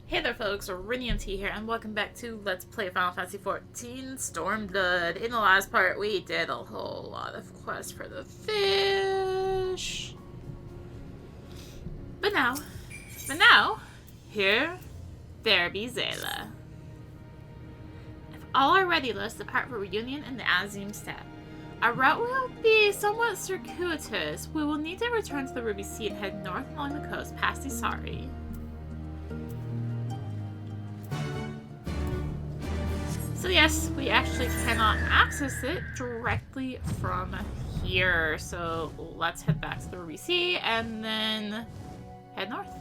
Hey there folks, rinimt here, and welcome back to Let's Play Final Fantasy XIV Stormblood. In the last part, we did a whole lot of quests for the fish. But now, here, there be Zayla. If all are ready, let's depart for reunion in the Azim Steppe. Our route will be somewhat circuitous. We will need to return to the Ruby Sea and head north along the coast past Isari. So yes, we actually cannot access it directly from here. So let's head back to the Ruby Sea and then head north.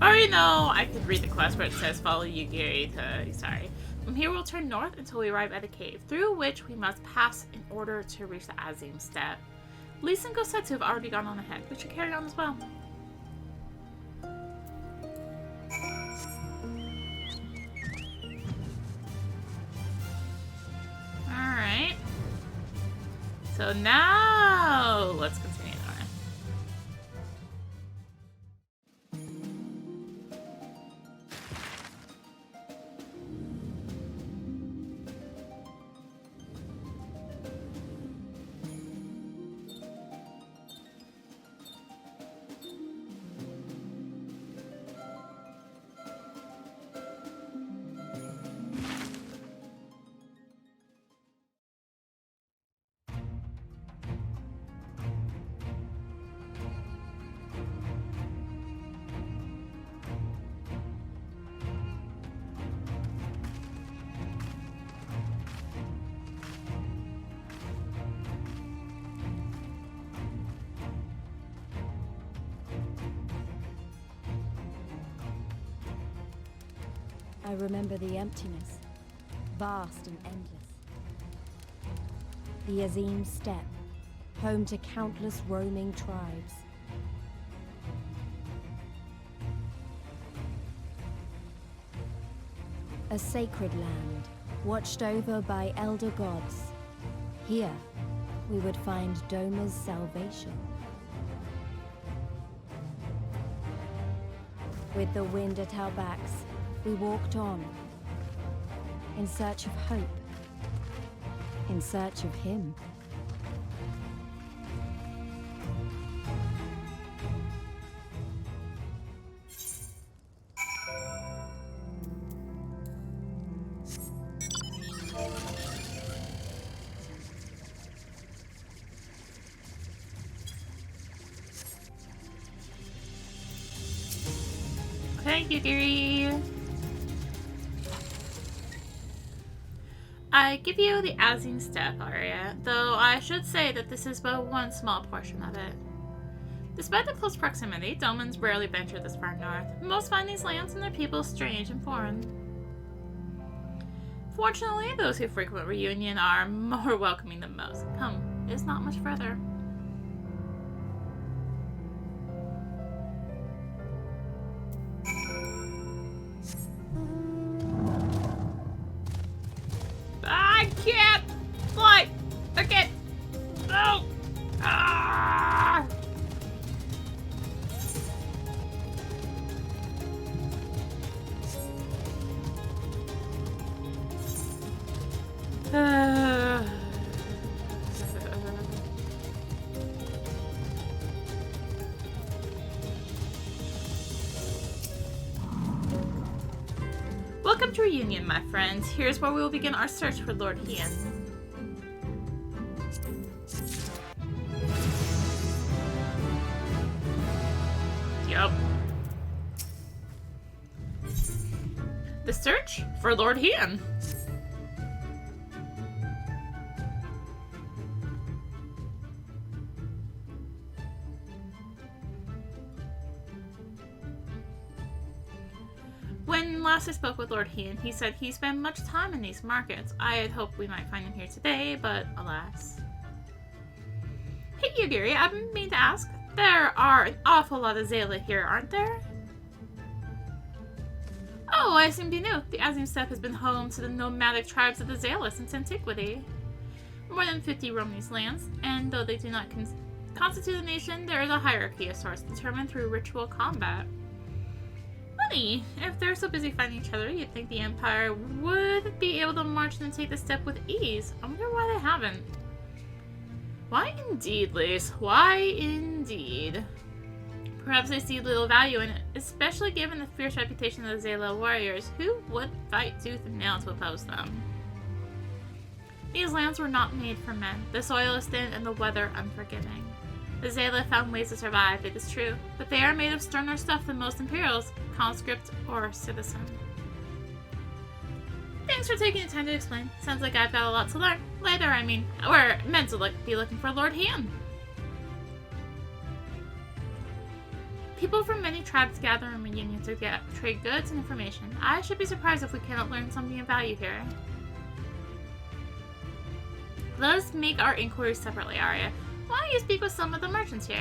Or you know, I could read the quest where it says follow Yugiri to Isari. From here we'll turn north until we arrive at a cave, through which we must pass in order to reach the Azim Steppe. Lisa and Gosetsu have already gone on ahead. We should carry on as well. Alright. So now, let's continue north. I remember the emptiness, vast and endless. The Azim Steppe, home to countless roaming tribes. A sacred land, watched over by elder gods. Here, we would find Doma's salvation. With the wind at our backs, we walked on, in search of hope, in search of him. Thank you, Giri. I give you the Azim Steppe area, though I should say that this is but one small portion of it. Despite the close proximity, Domans rarely venture this far north. Most find these lands and their people strange and foreign. Fortunately, those who frequent Reunion are more welcoming than most. Come, it's not much further. I can't fly again. No. Ah. Welcome to Reunion, my friends. Here's where we will begin our search for Lord Hien. Yup. The search for Lord Hien. When last I spoke with Lord Hien, he said he spent much time in these markets. I had hoped we might find him here today, but alas. Hey Yugiri, I've been meaning to ask. There are an awful lot of Zayla here, aren't there? Oh, I assumed you knew. The Azim Steppe has been home to the nomadic tribes of the Zayla since antiquity. More than 50 roam these lands, and though they do not constitute a nation, there is a hierarchy of sorts determined through ritual combat. Funny, if they're so busy fighting each other, you'd think the Empire would be able to march and take the step with ease. I wonder why they haven't. Why indeed, Lace? Why indeed? Perhaps they see little value in it, especially given the fierce reputation of the Zayla warriors, who would fight tooth and nail to oppose them. These lands were not made for men. The soil is thin and the weather unforgiving. The Zayla found ways to survive, it is true, but they are made of sterner stuff than most Imperials, conscript or citizen. Thanks for taking the time to explain. Sounds like I've got a lot to learn. Later, I mean. We're meant to be looking for Lord Han. People from many tribes gather in reunion to trade goods and information. I should be surprised if we cannot learn something of value here. Let us make our inquiries separately, Arya. Why don't you speak with some of the merchants here?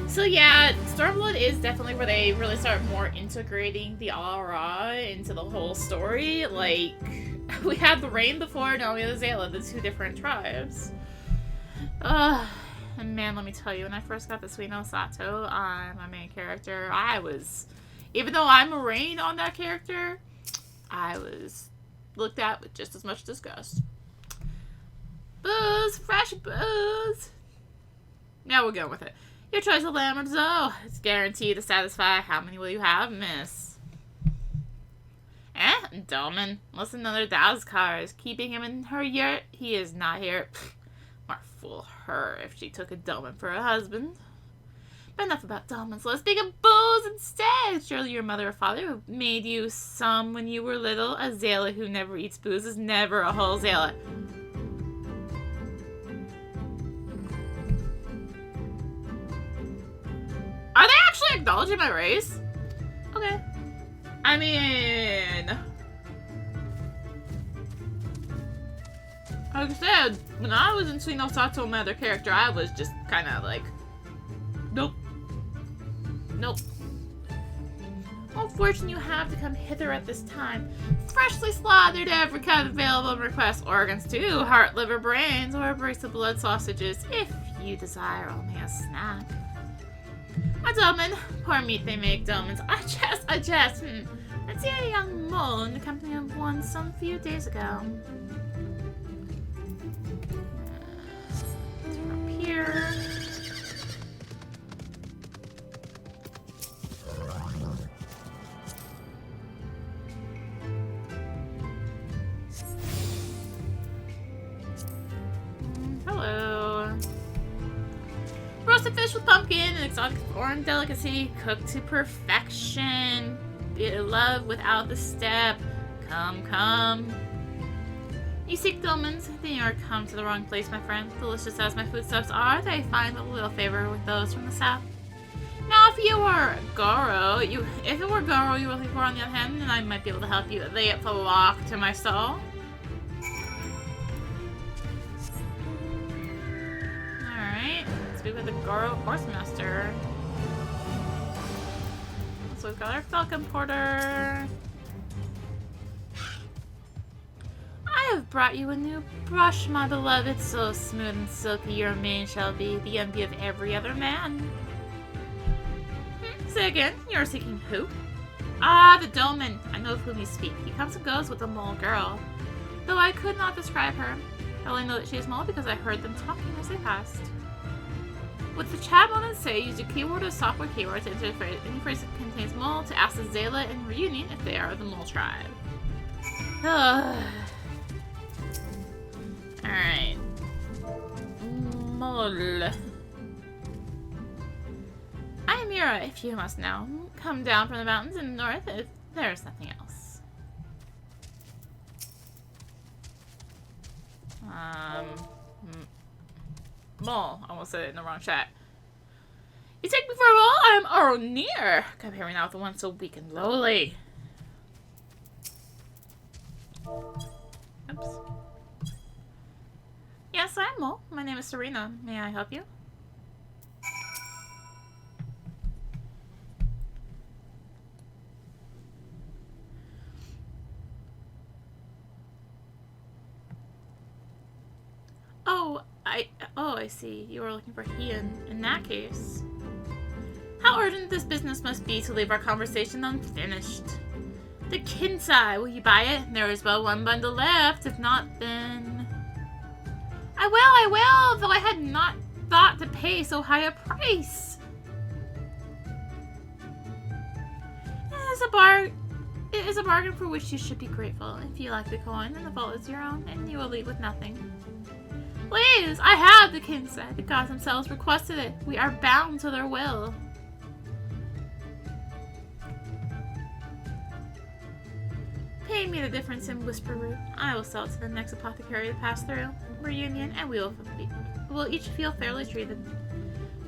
So yeah, Stormblood is definitely where they really start more integrating the Aura into the whole story. Like, we had the Rain before, now we have the Zayla, the two different tribes. And man, let me tell you, when I first got the Suino Sato on my main character, I was, even though I'm a Rain on that character, I was looked at with just as much disgust. Booze! Fresh booze! Now we're going with it. Your choice of lamb or Zoe. It's guaranteed to satisfy. How many will you have, miss? Dolman. Listen to another Dow's cars. Keeping him in her yurt. He is not here. Or fool her if she took a Dolman for a husband. But enough about Dolmans. Let's speak of booze instead. Surely your mother or father who made you some when you were little. A Zayla who never eats booze is never a whole Zayla. Are they actually acknowledging my race? Okay. I mean, like I said, when I was in Suino Sato, my other character, I was just kind of like, nope. Nope. What fortune you have to come hither at this time. Freshly slaughtered every kind of available and request organs too. Heart, liver, brains, or a brace of blood sausages, if you desire only a snack. A dolman. Poor meat they make, dolmans. I jest. I see a young mole in the company of one some few days ago. Up here. Hello. Roasted fish with pumpkin, an exotic foreign delicacy, cooked to perfection. Love without the step. Come. You seek dolmans, then you are come to the wrong place, my friend. Delicious as my foodstuffs are, they find a little favor with those from the south. Now, if you were Goro, if it were Goro you were looking for on the other hand, then I might be able to help you lay it flock to my soul. Alright, let's speak with the Goro Horsemaster. So we've got our Falcon Porter. I have brought you a new brush, my beloved. So smooth and silky your mane shall be, the envy of every other man. Say again, you're seeking who? Ah, the Dolman. I know of whom you speak. He comes and goes with the mole girl. Though I could not describe her. I only know that she is mole because I heard them talking as they passed. What the chat moments say, use your keyword or software keyword to enter any phrase that contains mole to ask the Zayla in reunion if they are the mole tribe. Alright. Mole. I am Mira, if you must know. Come down from the mountains in the north if there is nothing else. Mole. I almost said it in the wrong chat. You take me for a mole? I am Aronir. Compare me now with the one so weak and lowly. Oops. Yes, I'm Mole. My name is Serena. May I help you? I I see. You are looking for Hien. In that case. How urgent this business must be to leave our conversation unfinished. The Kinsai, will you buy it? There is but one bundle left. If not, then... I will, though I had not thought to pay so high a price. It is a bargain for which you should be grateful. If you like the coin, then the vault is your own, and you will leave with nothing. Please, I have the Kinsai. The gods themselves requested it. We are bound to their will. Pay me the difference in whisper root. I will sell it to the next apothecary to pass through. Reunion, and we will each feel fairly treated.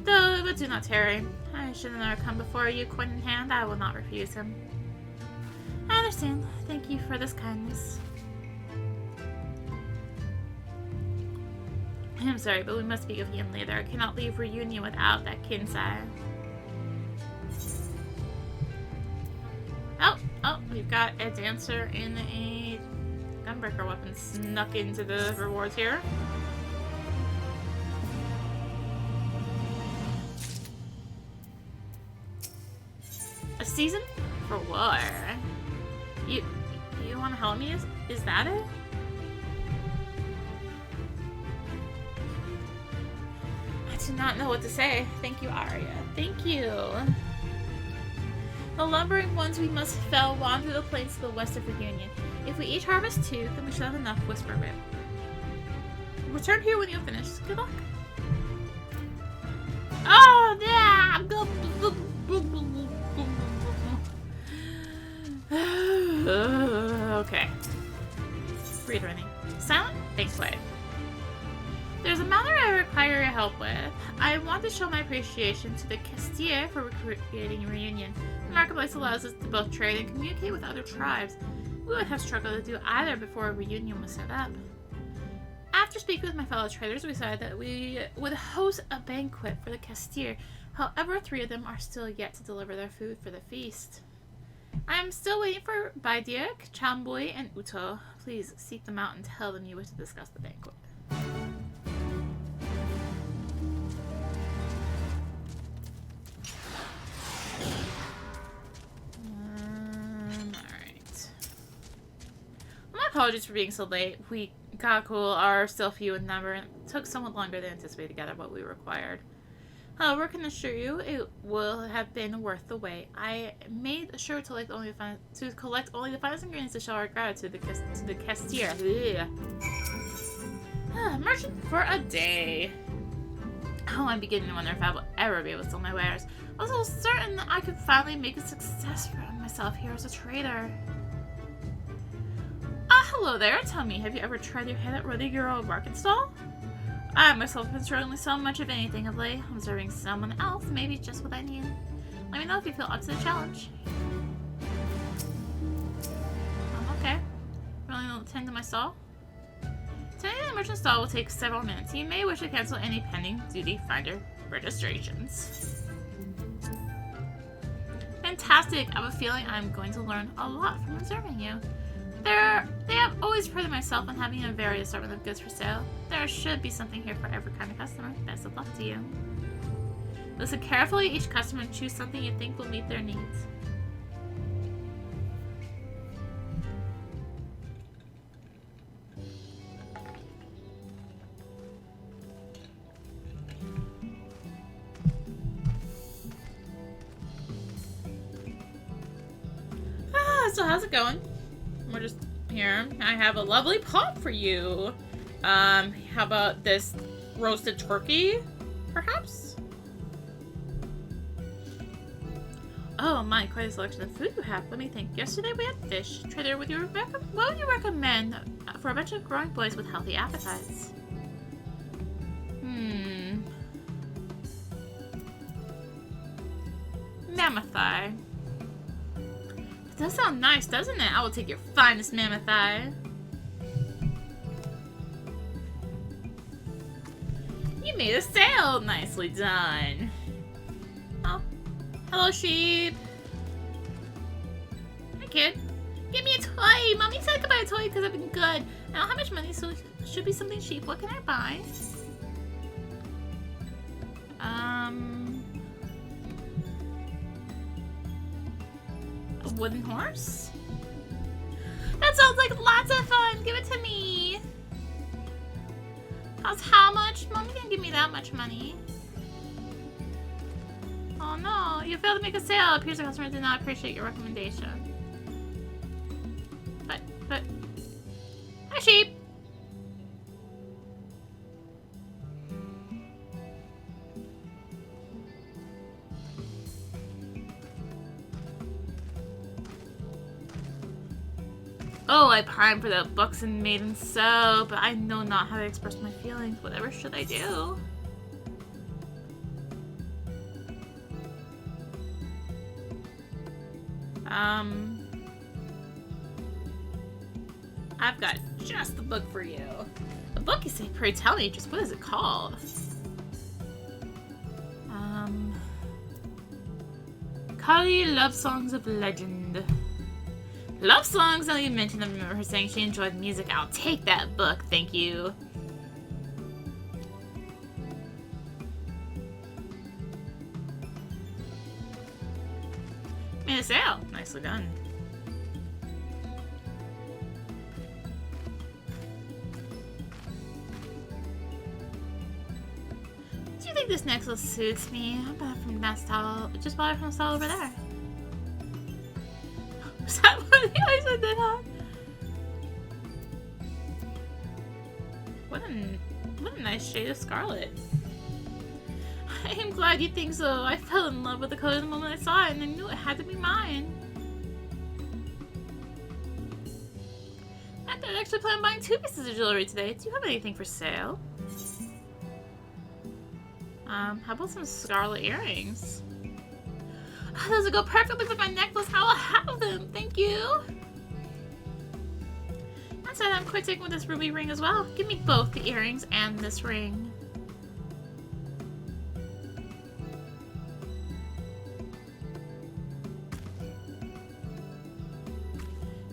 But do not tarry. I should have never come before you, coin in hand. I will not refuse him. I understand. Thank you for this kindness. I'm sorry, but we must speak of Hien later. I cannot leave Reunion without that Kinsai. Oh, we've got a dancer in a gunbreaker weapon snuck into the rewards here. A season for war. You want to help me? Is that it? I do not know what to say. Thank you, Arya. Thank you. The lumbering ones we must fell wander the plains to the west of Reunion. If we each harvest 2, then we should have enough, whisper Rip. Return here when you have finished. Good luck. Oh, yeah! Okay. Breathe, Rennie. Silent? Thanks, Wade. There's a matter I require your help with. I want to show my appreciation to the Castier for creating a reunion. The marketplace allows us to both trade and communicate with other tribes. We would have struggled to do either before a reunion was set up. After speaking with my fellow traders, we decided that we would host a banquet for the Castier. However, 3 of them are still yet to deliver their food for the feast. I am still waiting for Baidiak, Chamboy, and Uto. Please seek them out and tell them you wish to discuss the banquet. Alright. My apologies for being so late. We Gaku are still few in number and it took somewhat longer than anticipated to gather what we required. However, I can assure you it will have been worth the wait. I made sure to collect only the finest ingredients to show our gratitude to the Castier. Merchant for a day. Oh, I'm beginning to wonder if I will ever be able to sell my wares. I was almost certain that I could finally make a success for myself here as a trader. Hello there. Tell me, have you ever tried your hand at running your own market stall? I myself have been struggling so much of anything of late. Observing someone else may be just what I need. Let me know if you feel up to the challenge. Okay. Really don't tend to my stall? Tending to the merchant stall will take several minutes. You may wish to cancel any pending duty finder registrations. Fantastic! I have a feeling I'm going to learn a lot from observing you. They have always prided myself on having a varied assortment of goods for sale. There should be something here for every kind of customer. Best of luck to you. Listen carefully to each customer and choose something you think will meet their needs. So how's it going? We're just here. I have a lovely pot for you. How about this roasted turkey, perhaps? Oh my, quite a selection of food you have. Let me think. Yesterday we had fish. Trader, what would you recommend for a bunch of growing boys with healthy appetites? Mammoth thigh. That does sound nice, doesn't it? I will take your finest mammoth thigh. You made a sale! Nicely done. Oh. Hello, sheep. Hi, kid. Give me a toy! Mommy said I could buy a toy because I've been good. I don't have much money, so it should be something cheap. What can I buy? wooden horse? That sounds like lots of fun. Give it to me. How's how much? Mommy didn't give me that much money. Oh no, you failed to make a sale. It appears the customer did not appreciate your recommendation. But, hi sheep. Oh, I pine for the buxom maiden so, but I know not how to express my feelings. Whatever should I do? I've got just the book for you. A book, you say? Pray tell me, just what is it called? Kali Love Songs of Legend. Love songs, now you mentioned them. I remember her saying she enjoyed music. I'll take that book, thank you. Made a sale. Nicely done. Do you think this necklace suits me? I bought it from that stall. Just bought it from the stall over there. Was that one of the eyes I did, huh? What a nice shade of scarlet. I am glad you think so. I fell in love with the color the moment I saw it, and I knew it had to be mine. I actually plan on buying 2 pieces of jewelry today. Do you have anything for sale? How about some scarlet earrings? Oh, those will go perfectly with my necklace. I will have them. Thank you. I said I'm quite taken with this ruby ring as well. Give me both the earrings and this ring.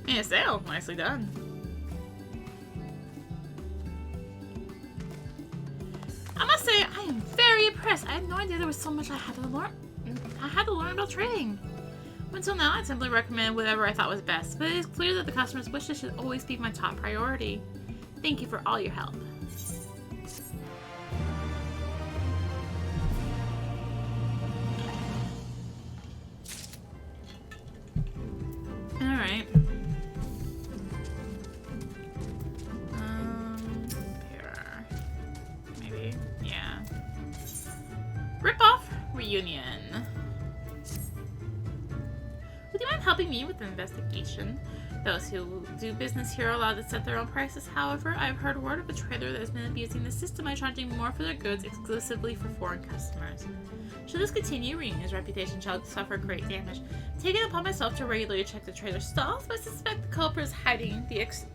Made a sale. Nicely done. I must say, I am very impressed. I had no idea there was so much I had to learn. About trading. Until now, I'd simply recommend whatever I thought was best, but it is clear that the customer's wishes should always be my top priority. Thank you for all your help. Alright. Here. Maybe. Yeah. Rip-off reunion. Would you mind helping me with the investigation? Those who do business here are allowed to set their own prices. However, I've heard word of a trader that has been abusing the system by charging more for their goods exclusively for foreign customers. Should this continue, Reunion's reputation shall suffer great damage. Take it upon myself to regularly check the trader's stalls, but I suspect the culprit is hiding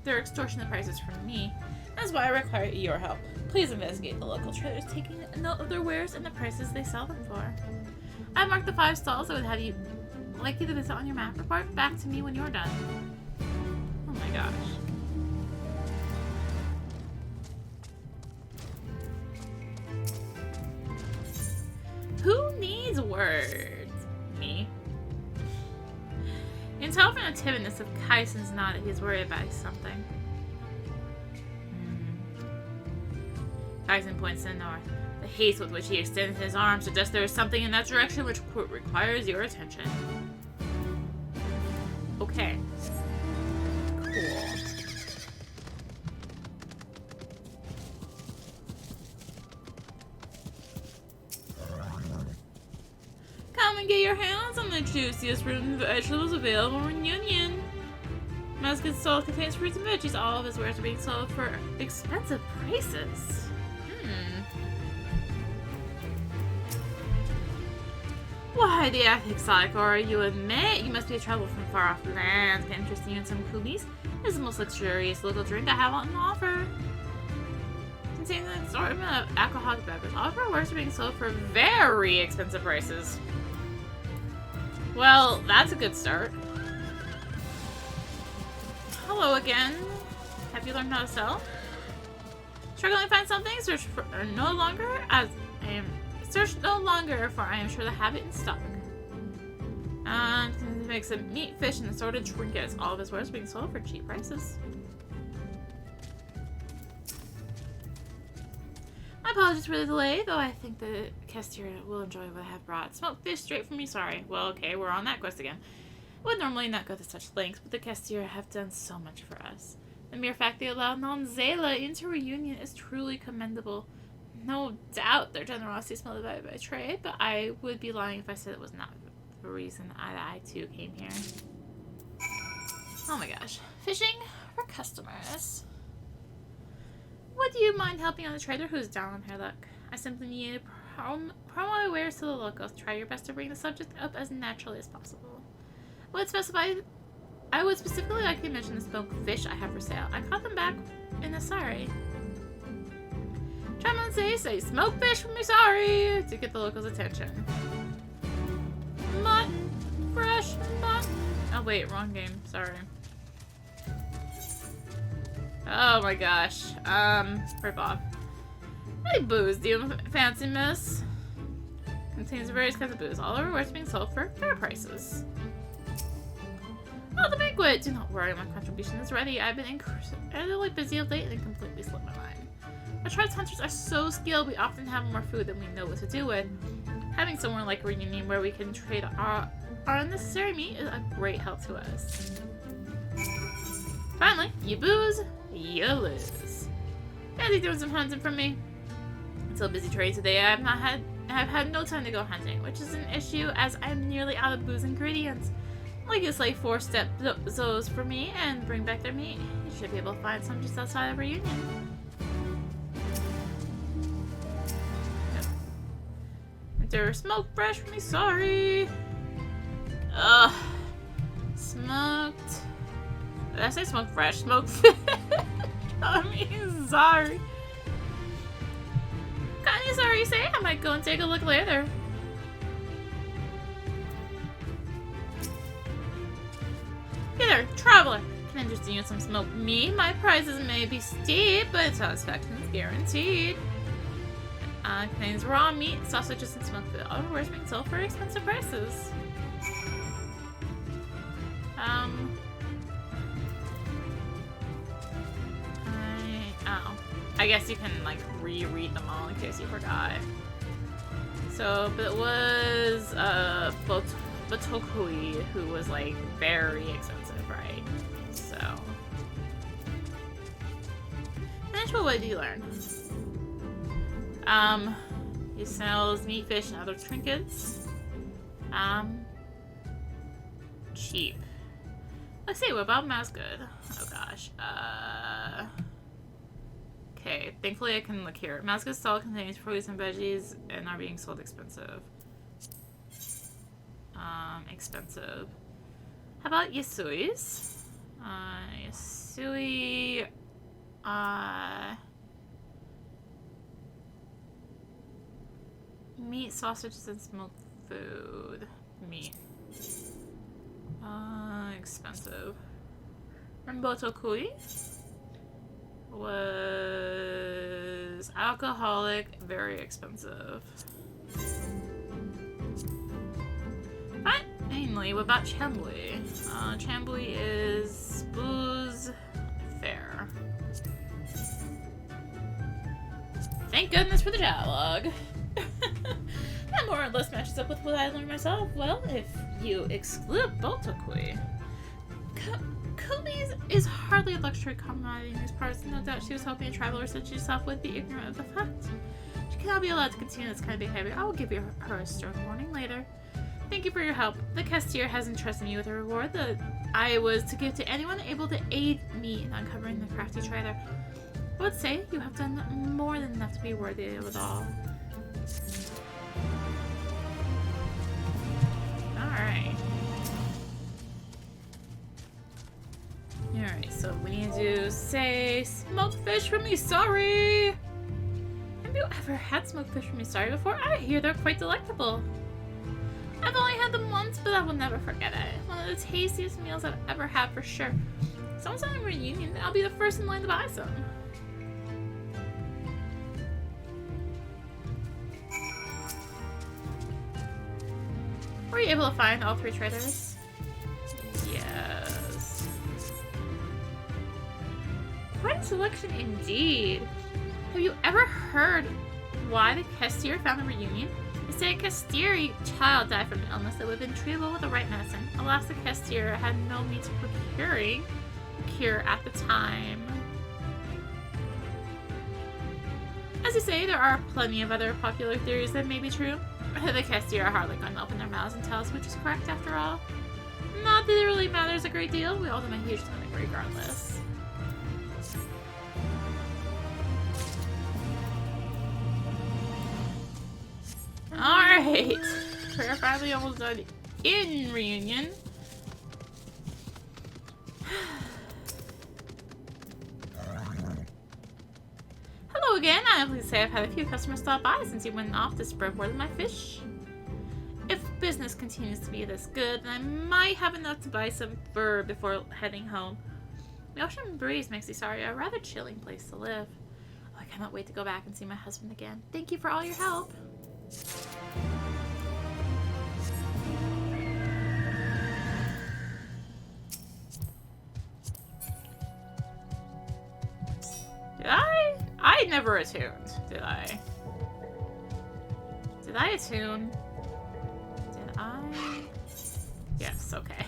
their extortionate prices from me. That's why I require your help. Please investigate the local traders, taking note of their wares and the prices they sell them for. I've marked the 5 stalls I would have you likely to visit on your map. Report back to me when you're done. Oh my gosh. Who needs words? Me. You can tell from the timidness of Kaisen's nod that he's worried about something. Kaisen points to the north. The haste with which he extends his arms suggests there is something in that direction which requires your attention. Okay. Cool. Come and get your hands on the juiciest fruit and vegetables available in Union. Muscat's stall contains fruits and veggies. All of his wares are being sold for expensive prices. Why, the exotic aura you admit? You must be a traveler from far-off lands. Can interest you in some coolies? This is the most luxurious local drink I have on offer. Containing an assortment of alcoholic beverages. All of our wares are being sold for very expensive prices. Well, that's a good start. Hello again. Have you learned how to sell? Struggling to find something? Search for no longer, as I am. Search no longer, for I am sure to have it in stock. He makes some meat, fish, and assorted trinkets. All of his wares being sold for cheap prices. My apologies for the delay, though I think the Kestir will enjoy what I have brought. Smoked fish straight from me, sorry. Well, okay, we're on that quest again. I would normally not go to such lengths, but the Kestir have done so much for us. The mere fact they allowed non-Zayla into reunion is truly commendable. No doubt their generosity is motivated by trade, but I would be lying if I said it was not the reason I too came here. Oh my gosh. Fishing for customers. Would you mind helping out a trader who's down on her luck? I simply need to promo wares to the locals. Try your best to bring the subject up as naturally as possible. I would specifically like to mention the smoked fish I have for sale. I caught them back in Asari. Try say smoked fish from Asari to get the locals' attention. Mutton. Fresh mutton. Oh wait, wrong game. Sorry. Oh my gosh. Rip off. Hey, booze. Do you fancy, miss? Contains various kinds of booze. All over where it's being sold for fair prices. Oh, the banquet! Do not worry, my contribution is ready. I've been incredibly busy of late and completely slipped my mind. Our tribes hunters are so skilled, we often have more food than we know what to do with. Having somewhere like Reunion where we can trade our unnecessary meat is a great help to us. Finally, you booze, you lose. Fancy doing some hunting for me? I'm so busy trading today, I've had no time to go hunting, which is an issue as I'm nearly out of booze ingredients. Like it's like 4-step zoos for me and bring back their meat. You should be able to find some just outside of Reunion. Yep. Winter smoked fresh for me, sorry. Ugh. Smoked. Did I say smoked fresh? Smoked fish. I mean, sorry. Kinda sorry, say I might go and take a look later. Hey there, traveler. Can I interest you in some smoked meat? My prices may be steep, but satisfaction is guaranteed. Contains raw meat, sausages, and smoked food. All of which being sold for expensive prices. I guess you can like reread them all in case you forgot. So, but it was Batokui who was like very expensive, right? So, financial, what do you learn? He sells meat, fish, and other trinkets. Cheap. Let's see, what about Masgood? Oh gosh. Okay, thankfully I can look here. Masgood's stall contains produce and veggies and are being sold expensive. Expensive. How about Yasui's? Yasui, meat, sausages, and smoked food. Meat. Expensive. Ramboto Kui was alcoholic, very expensive. Finally, what about Chambly? Chambly is booze fair. Thank goodness for the dialogue. That more or less matches up with what I learned myself. Well, if you exclude Botokui. Kumi's is hardly a luxury commodity in these parts. No doubt she was hoping a traveler such as yourself would be ignorant of the fact. She cannot be allowed to continue this kind of behavior. I will give her a stern warning later. Thank you for your help. The Kestir has entrusted me with a reward that I was to give to anyone able to aid me in uncovering the crafty trader. I would say you have done more than enough to be worthy of it all. Alright. Alright, so we need to say smoked fish from Isari! Have you ever had smoked fish from Isari before? I hear they're quite delectable. I've only had them once, but I will never forget it. One of the tastiest meals I've ever had for sure. Someone's having a reunion, I'll be the first in line to buy some. Were you able to find all 3 traitors? Yes. Quite a selection indeed. Have you ever heard why the Kestir found the reunion? They say a Kestir child died from an illness that would have been treatable with the right medicine. Alas, the Kestir had no means of procuring a cure at the time. As you say, there are plenty of other popular theories that may be true. The Kestir are hardly going to open their mouths and tell us which is correct after all. Not that it really matters a great deal. We owe them a huge living regardless. Alright. We're finally almost done in Reunion. Hello again. I'm pleased to say I've had a few customers stop by since you went off to spread word of my fish. If business continues to be this good, then I might have enough to buy some fur before heading home. The ocean breeze makes Isaria a rather chilling place to live. Oh, I cannot wait to go back and see my husband again. Thank you for all your help. Did I? I never attuned, did I? Did I attune? Did I? Yes, okay.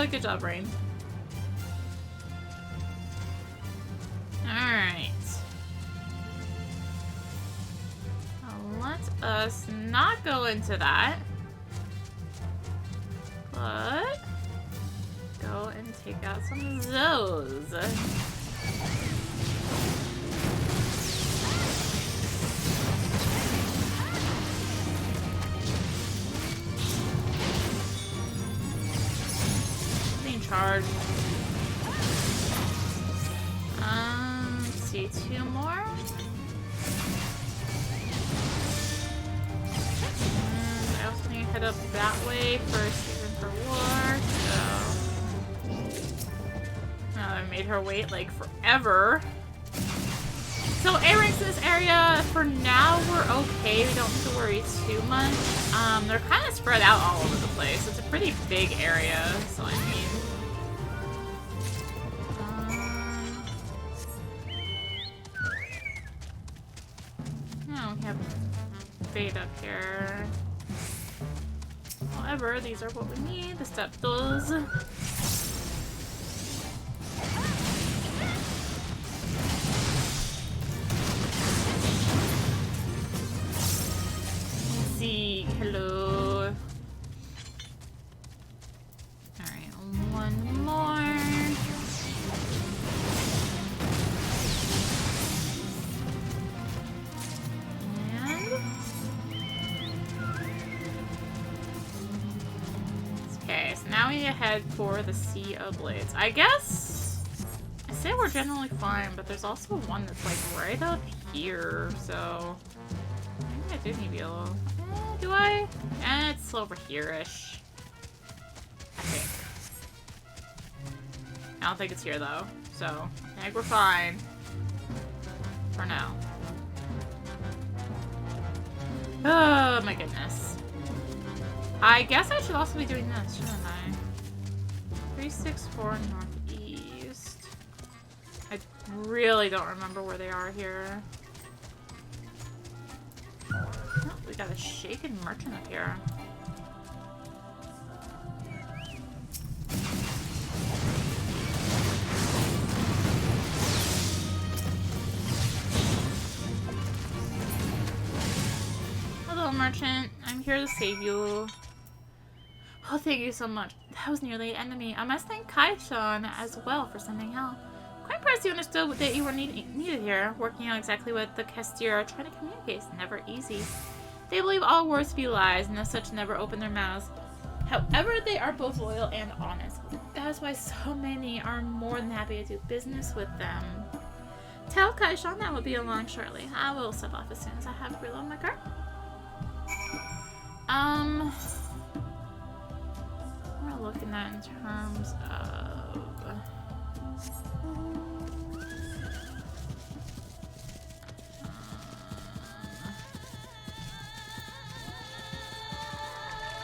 Good job, Brain. Alright. Let us not go into that. But go and take out some of those. Being charged. Let's see, 2 more. And I also need to head up that way for season for war, so I made her wait like forever. So A-ranks in this area, for now we're okay. We don't need to worry too much. They're kind of spread out all over the place. It's a pretty big area, so I mean. We have fade up here. However, these are what we need. The stepdos. Let's see. Hello. Alright, one more. Now we head for the Sea of Blades. I guess I say we're generally fine, but there's also one that's like right up here, so maybe I do need to be a little. Do I? It's over here-ish. I think. I don't think it's here though, so I think we're fine for now. Oh my goodness. I guess I should also be doing this, shouldn't I? 364 northeast. I really don't remember where they are here. Oh, we got a shaken merchant up here. Hello, merchant. I'm here to save you. Oh, thank you so much. That was nearly an enemy. I must thank Kai-chan as well for sending help. Quite impressed you understood that you were needed here, working out exactly what the Kestir are trying to communicate. It's never easy. They believe all words to be lies, and as such never open their mouths. However, they are both loyal and honest. That is why so many are more than happy to do business with them. Tell Kai-chan that will be along shortly. I will set off as soon as I have reload my car. We're looking at in terms of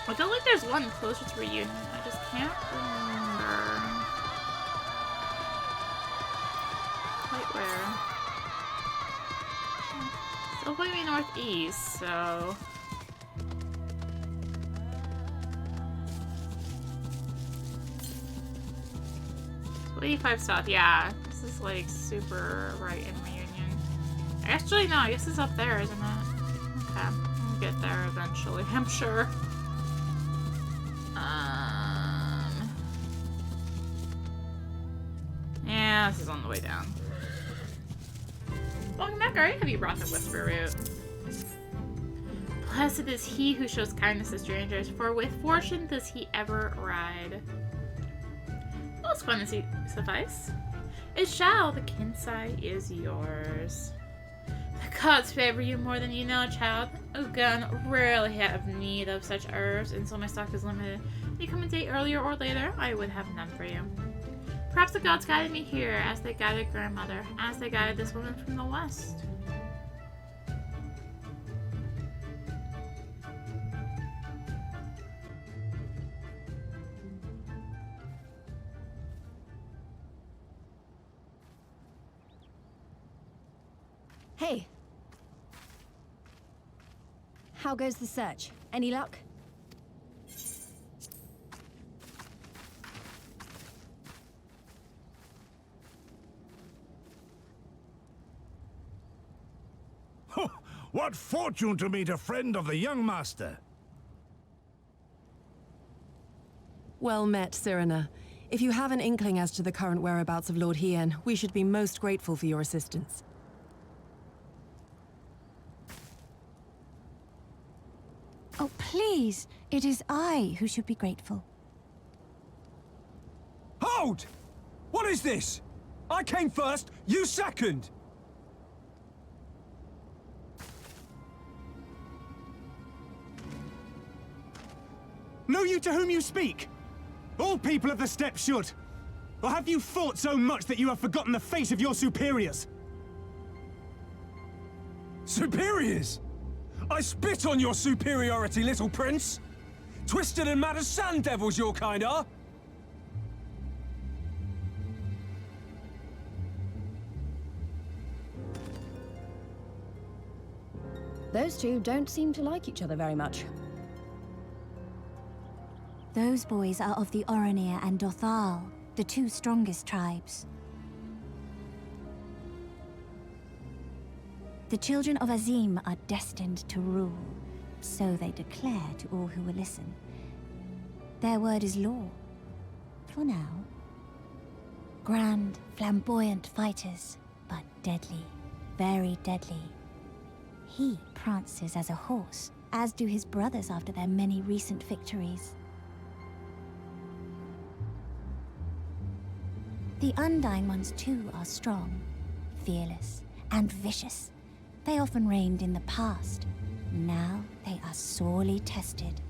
I feel like there's one closer to Reunion. I just can't remember quite where. Still pointing me northeast, so. 85 south, yeah. This is like super right in Reunion. Actually, no, I guess it's up there, isn't it? Okay, we'll get there eventually, I'm sure. Yeah, this is on the way down. Welcome back, alright? Have you brought the Whisper route? Blessed is he who shows kindness to strangers, for with fortune does he ever ride. Most fun to suffice. It shall, the Kinsai is yours. The gods favor you more than you know, child. Ugun rarely have need of such herbs, and so my stock is limited. If you come a day earlier or later, I would have none for you. Perhaps the gods guided me here, as they guided grandmother, as they guided this woman from the west. Hey. How goes the search? Any luck? What fortune to meet a friend of the young master! Well met, Cyrena. If you have an inkling as to the current whereabouts of Lord Hien, we should be most grateful for your assistance. Oh, please! It is I who should be grateful. Hold! What is this? I came first, you second! Know you to whom you speak? All people of the steppe should. Or have you fought so much that you have forgotten the face of your superiors? Superiors? I spit on your superiority, little prince! Twisted and mad as sand devils your kind are! Those two don't seem to like each other very much. Those boys are of the Oranir and Dothal, the two strongest tribes. The children of Azim are destined to rule, so they declare to all who will listen. Their word is law, for now. Grand, flamboyant fighters, but deadly, very deadly. He prances as a horse, as do his brothers after their many recent victories. The Undyne ones too are strong, fearless, and vicious. They often reigned in the past. Now they are sorely tested.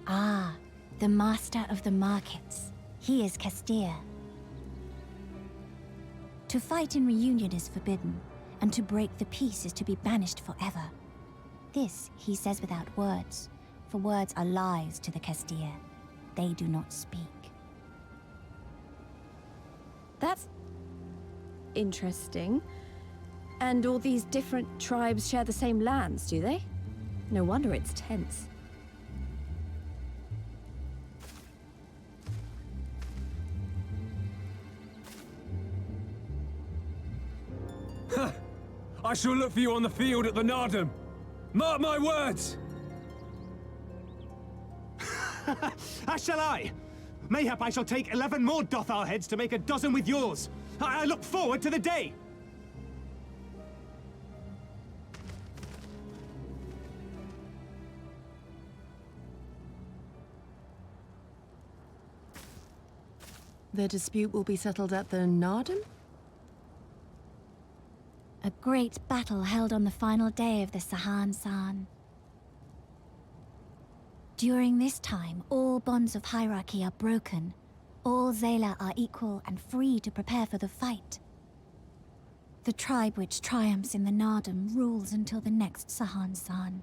Ah, the master of the markets. He is Castilla. To fight in Reunion is forbidden, and to break the peace is to be banished forever. This he says without words, for words are lies to the Castilla. They do not speak. That's interesting. And all these different tribes share the same lands, do they? No wonder it's tense. I shall look for you on the field at the Nardum. Mark my words! As shall I. Mayhap I shall take 11 more Dothar heads to make a dozen with yours. I look forward to the day! The dispute will be settled at the Nardum? A great battle held on the final day of the Sahan San. During this time, all bonds of hierarchy are broken. All Zayla are equal and free to prepare for the fight. The tribe which triumphs in the Nardum rules until the next Sahan-san.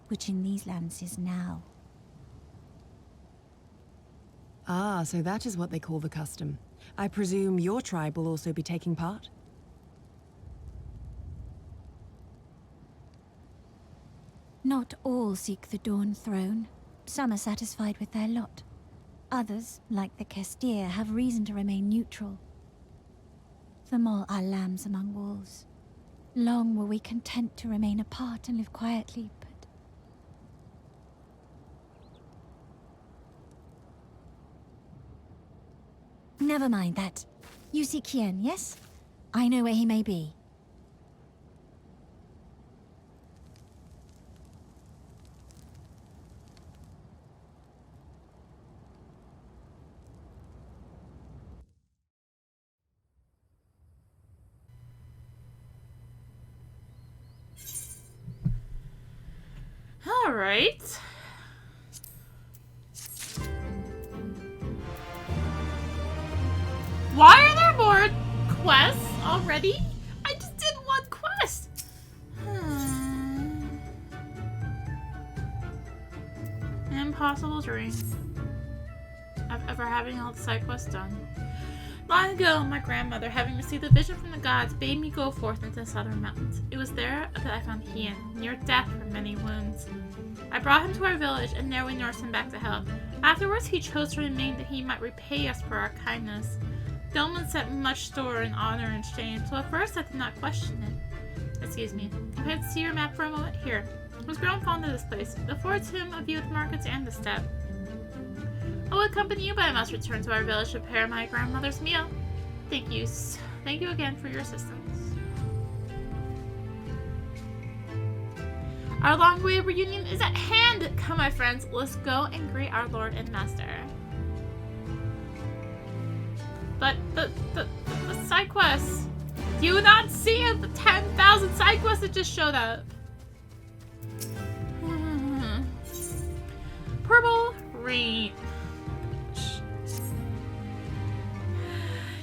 Which in these lands is now. Ah, so that is what they call the custom. I presume your tribe will also be taking part? Not all seek the Dawn Throne. Some are satisfied with their lot. Others, like the Kestir, have reason to remain neutral. Them all are lambs among wolves. Long were we content to remain apart and live quietly, but... Never mind that. You seek Hien, yes? I know where he may be. All right. Why are there more quests already? I just did one quest. Impossible dream of ever having all the side quests done. Long ago, my grandmother, having received a vision from the gods, bade me go forth into the southern mountains. It was there that I found Hien, near death from many wounds. I brought him to our village, and there we nursed him back to health. Afterwards, he chose to remain that he might repay us for our kindness. Dolmen set much store in honor and shame, so at first I did not question it. Excuse me. If I could see your map for a moment? Here. I was grown fond of this place. It affords him a view of the markets and the steppe. I will accompany you, but I must return to our village to prepare my grandmother's meal. Thank you. Thank you again for your assistance. Our long-awaited reunion is at hand! Come, my friends, let's go and greet our Lord and Master. But the side quests. Do you not see the 10,000 side quests that just showed up? Purple Reach.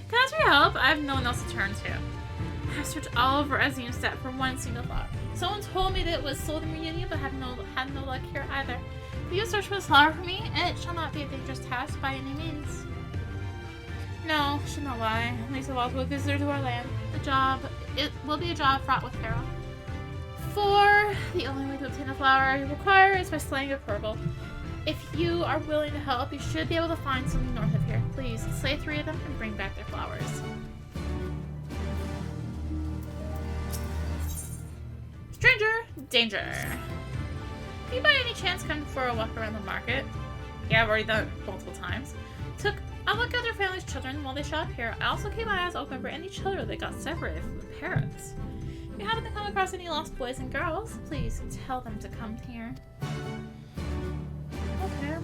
Can I ask for your help? I have no one else to turn to. I have searched all over Azim Steppe for one single flower. Someone told me that it was sold in Reunion, but had no luck here either. Will you search for this flower for me? It shall not be a dangerous task by any means. No, should not lie. Lisa Walls will visitor to our land. It will be a job fraught with peril. For the only way to obtain a flower you require is by slaying a purple. If you are willing to help, you should be able to find some north of here. Please, slay 3 of them and bring back their flowers. Stranger, danger. Do you by any chance come for a walk around the market? Yeah, I've already done it multiple times. I look at their family's children while they shop here. I also keep my eyes open for any children that got separated from the parents. If you happen to come across any lost boys and girls, please tell them to come here. Okay.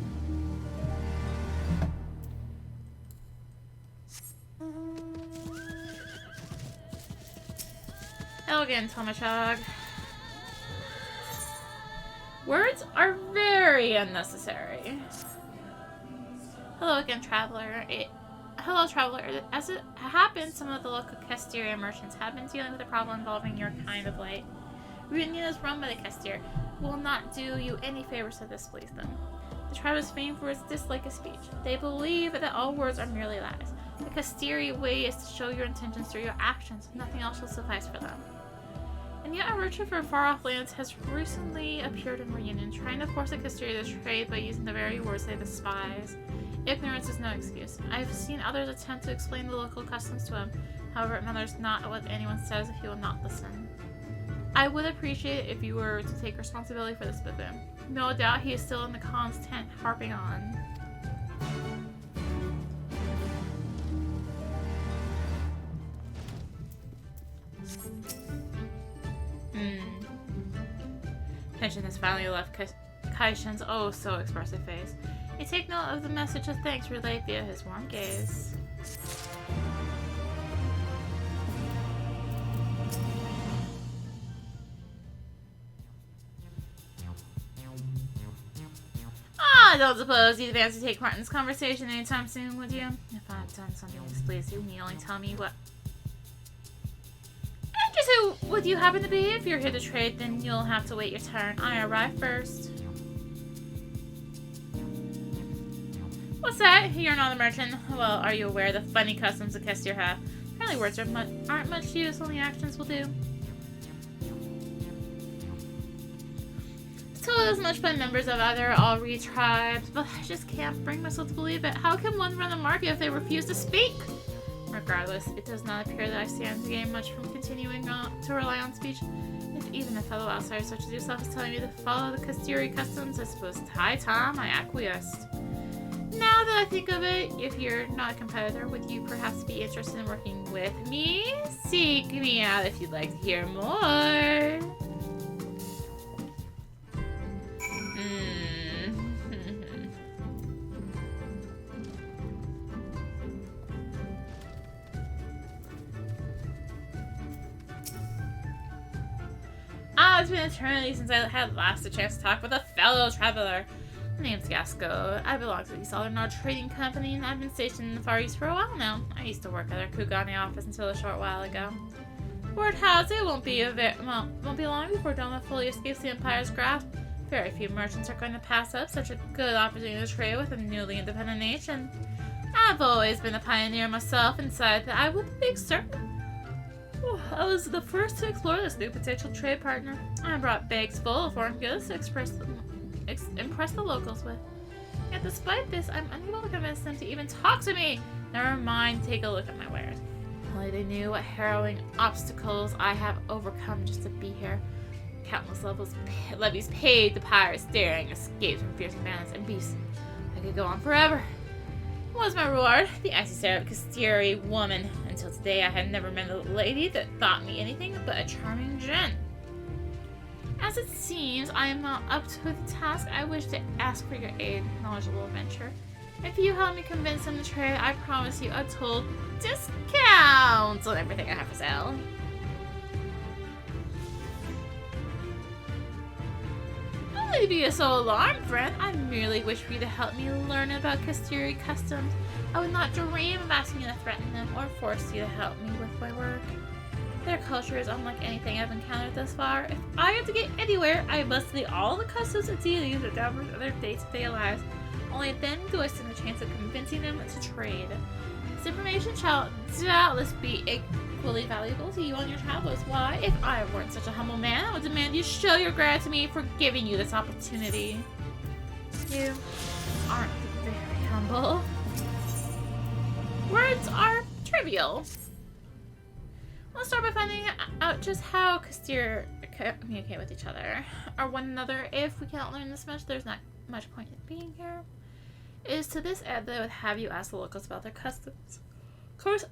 Hello again, Tomachog. Words are very unnecessary. Hello again, traveler. Hello, traveler. As it happens, some of the local Kestir merchants have been dealing with a problem involving your kind of late. Reunion is run by the Kestir. Will not do you any favors to displease them. The tribe is famed for its dislike of speech. They believe that all words are merely lies. The Kestiri way is to show your intentions through your actions. Nothing else will suffice for them. And yet a merchant from far-off lands has recently appeared in Reunion, trying to force the Kestiri to trade by using the very words they despise. Ignorance is no excuse. I've seen others attempt to explain the local customs to him. However, it matters not what anyone says if he will not listen. I would appreciate it if you were to take responsibility for this with him. No doubt he is still in the Khan's tent, harping on. Tension has finally left Kaishen's oh so expressive face. I take note of the message of thanks relayed via his warm gaze. I don't suppose you'd advance to take part in this conversation anytime soon, would you? If I've done something to displease you, you only tell me what... And just who would you happen to be? If you're here to trade, then you'll have to wait your turn. I arrive first. What's that? You're not a merchant. Well, are you aware of the funny customs the Kestir have? Apparently words aren't much use, only actions will do. Told as much by members of other Alri tribes, but I just can't bring myself to believe it. How can one run a market if they refuse to speak? Regardless, it does not appear that I stand to gain much from continuing to rely on speech. If even a fellow outsider such as yourself is telling me to follow the Kestiri customs, I suppose it's high time I acquiesced. Now that I think of it, if you're not a competitor, would you perhaps be interested in working with me? Seek me out if you'd like to hear more. It's been an eternity since I had last a chance to talk with a fellow traveler. My name's Gasco. I belong to the Southern Nord Trading Company, and I've been stationed in the Far East for a while now. I used to work at their Kugani office until a short while ago. Word has it won't be long before Doma fully escapes the Empire's grasp. Very few merchants are going to pass up such a good opportunity to trade with a newly independent nation. I've always been a pioneer myself and decided that I would be certain. I was the first to explore this new potential trade partner. I brought bags full of foreign goods to impress the locals with. Yet despite this, I'm unable to convince them to even talk to me. Never mind, take a look at my wares. Only they knew what harrowing obstacles I have overcome just to be here. Countless levies paid to pirates daring escapes from fearsome bandits and beasts. I could go on forever. What was my reward? The icy stare of a Kestiri woman. Until today, I had never met a lady that thought me anything but a charming djinn. As it seems, I am not up to the task. I wish to ask for your aid, knowledgeable adventurer. If you help me convince them to trade, I promise you a total discount on everything I have for sale. Don't need to be so alarmed, friend. I merely wish for you to help me learn about Kestiri customs. I would not dream of asking you to threaten them or force you to help me with my work. Their culture is unlike anything I've encountered thus far. If I have to get anywhere, I must study all the customs and dealings that govern their day-to-day lives. Only then do I stand a chance of convincing them to trade. This information shall doubtless be equally valuable to you on your travels. Why, if I weren't such a humble man, I would demand you show your gratitude to me for giving you this opportunity. You aren't very humble. Words are trivial. Let's start by finding out just how Kestir communicate with each other or one another. If we cannot learn this much, there's not much point in being here. It is to this end that I would have you ask the locals about their customs. Of course,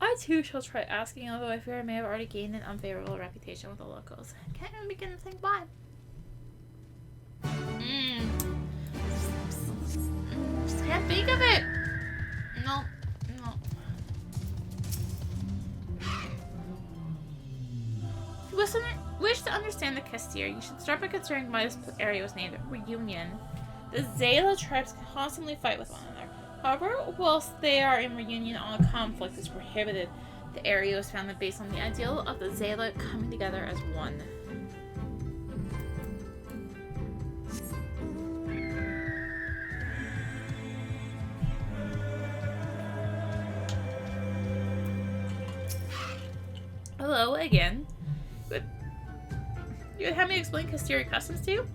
I too shall try asking, although I fear I may have already gained an unfavorable reputation with the locals. Can't even begin to think why. Just can't think of it. No. If you wish to understand the Kestir, you should start by considering why this area was named Reunion. The Zayla tribes constantly fight with one another. However, whilst they are in reunion, all conflict is prohibited. The area was founded based on the ideal of the Zayla coming together as one. Hello again. You would have me explain Kestiri customs to you?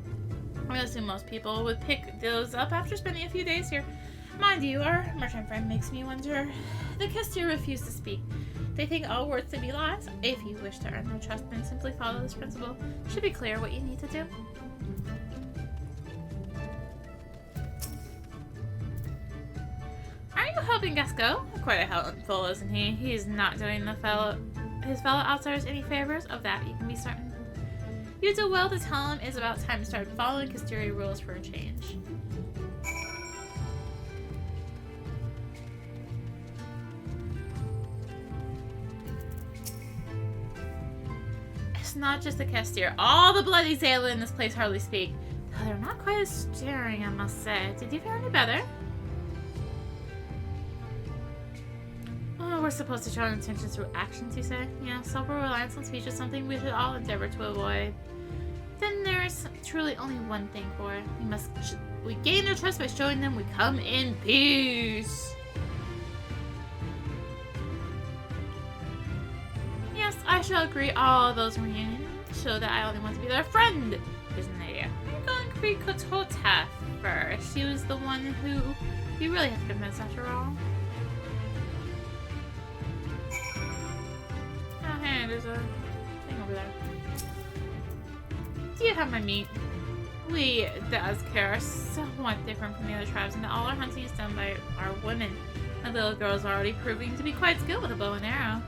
I assume most people would pick those up after spending a few days here. Mind you, our merchant friend makes me wonder. The Kestir refuse to speak. They think all words to be lies. If you wish to earn their trust, then simply follow this principle. It should be clear what you need to do. Are you helping Gasco? Quite a helpful, isn't he? He's not doing his fellow outsiders any favors. Of that you can be certain. You do well to tell him it's about time to start following Kestiri rules for a change. It's not just the Kestir. All the bloody Zayla in this place hardly speak. They're not quite as stirring, I must say. Did you feel any better? Oh, we're supposed to show our intentions through actions, you say? Yeah, self-reliance on speech is something we should all endeavor to avoid. Then there's truly only one thing for it. We gain their trust by showing them we come in peace. Yes, I shall agree. All those reunions show that I only want to be their friend. Here's an idea. I'm going to be Kotota first. She was the one who we really have to convince after all. Oh, hey, there's a thing over there. Do you have my meat? We, the Azkar, are somewhat different from the other tribes in that all our hunting is done by our women. The little girl's already proving to be quite skilled with a bow and arrow.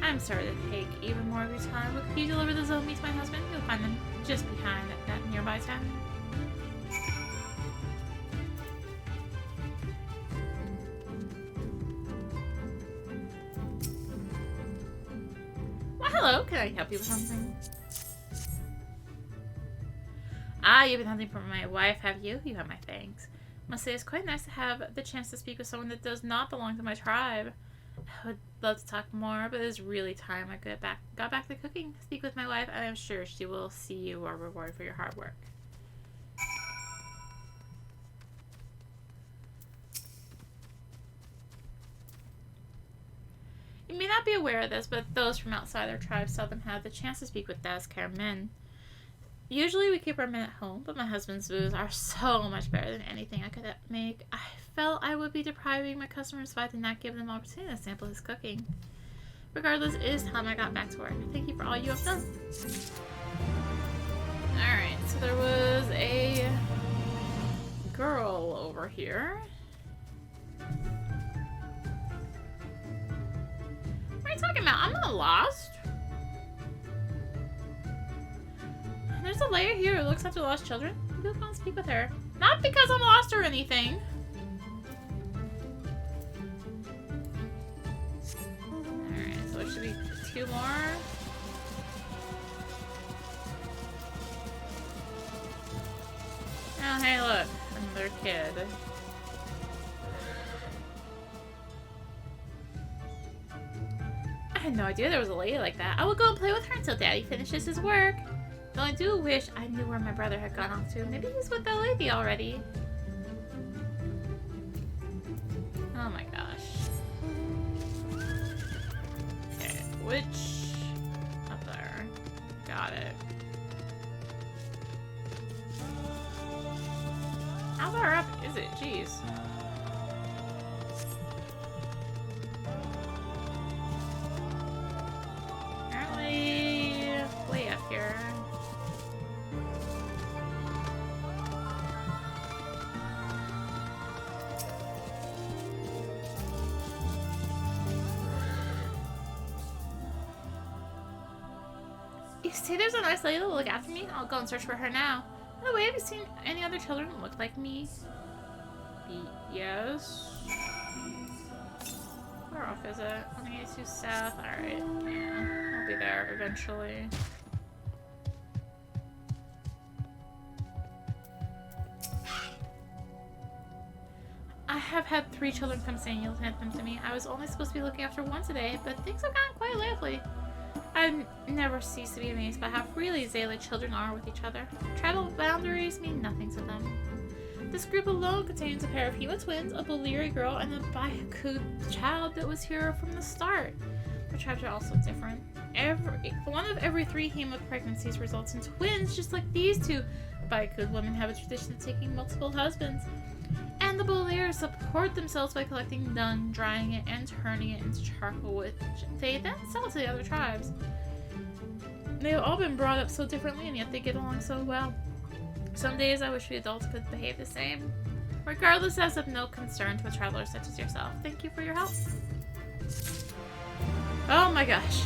I'm sorry to take even more of your time, but could you deliver the zombie to my husband? You'll find them just behind that nearby town. Well, hello. Can I help you with something? Ah, you've been hunting for my wife, have you? You have my thanks. Must say it's quite nice to have the chance to speak with someone that does not belong to my tribe. I would love to talk more, but it's really time I got back to cooking. Speak with my wife, and I'm sure she will see you a reward for your hard work. You may not be aware of this, but those from outside our tribe seldom have the chance to speak with Azkar men. Usually we keep our men at home, but my husband's booze are so much better than anything I could make. I felt I would be depriving my customers if I did not give them the opportunity to sample his cooking. Regardless, it is time I got back to work. Thank you for all you have done. Alright, so there was a girl over here. What are you talking about? I'm not lost. There's a lady here who looks after lost children. Maybe go and speak with her. Not because I'm lost or anything. Alright, so it should be 2 more. Oh, hey, look. Another kid. I had no idea there was a lady like that. I will go and play with her until Daddy finishes his work. Though I do wish I knew where my brother had gone off to. Maybe he's with that lady already. Oh my gosh. Okay, which... up there. Got it. How far up is it? Jeez. Apparently... way up here. You see there's a nice lady that will look after me? I'll go and search for her now. By the way, have you seen any other children that look like me? Yes. Where off is it? 182 south. Alright. Yeah, I'll be there eventually. I have had 3 children come saying you'll hand them to me. I was only supposed to be looking after 1 today, but things have gotten quite lively. I've never ceased to be amazed by how freely Zayla children are with each other. Tribal boundaries mean nothing to them. This group alone contains a pair of Hema twins, a Buliri girl, and a Byaku child that was here from the start. The tribes are also different. One of every 3 Hema pregnancies results in twins, just like these 2. Byaku women have a tradition of taking multiple husbands. And the Buliri support themselves by collecting dung, drying it, and turning it into charcoal, which they then sell to the other tribes. They've all been brought up so differently, and yet they get along so well. Some days I wish we adults could behave the same. Regardless, as of no concern to a traveler such as yourself. Thank you for your help. Oh my gosh.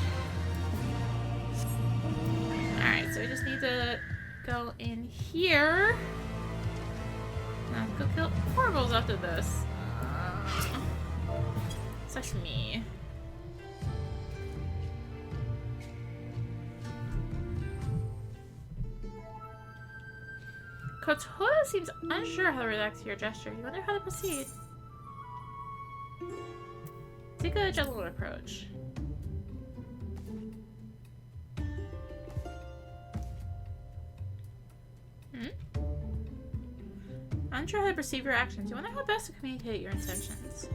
Alright, so we just need to go in here. Go kill Corvals after this. Such me. Kotoda seems unsure how to react to your gesture. You wonder how to proceed. Take a gentler approach. Unsure how to perceive your actions. You wonder how best to communicate your intentions.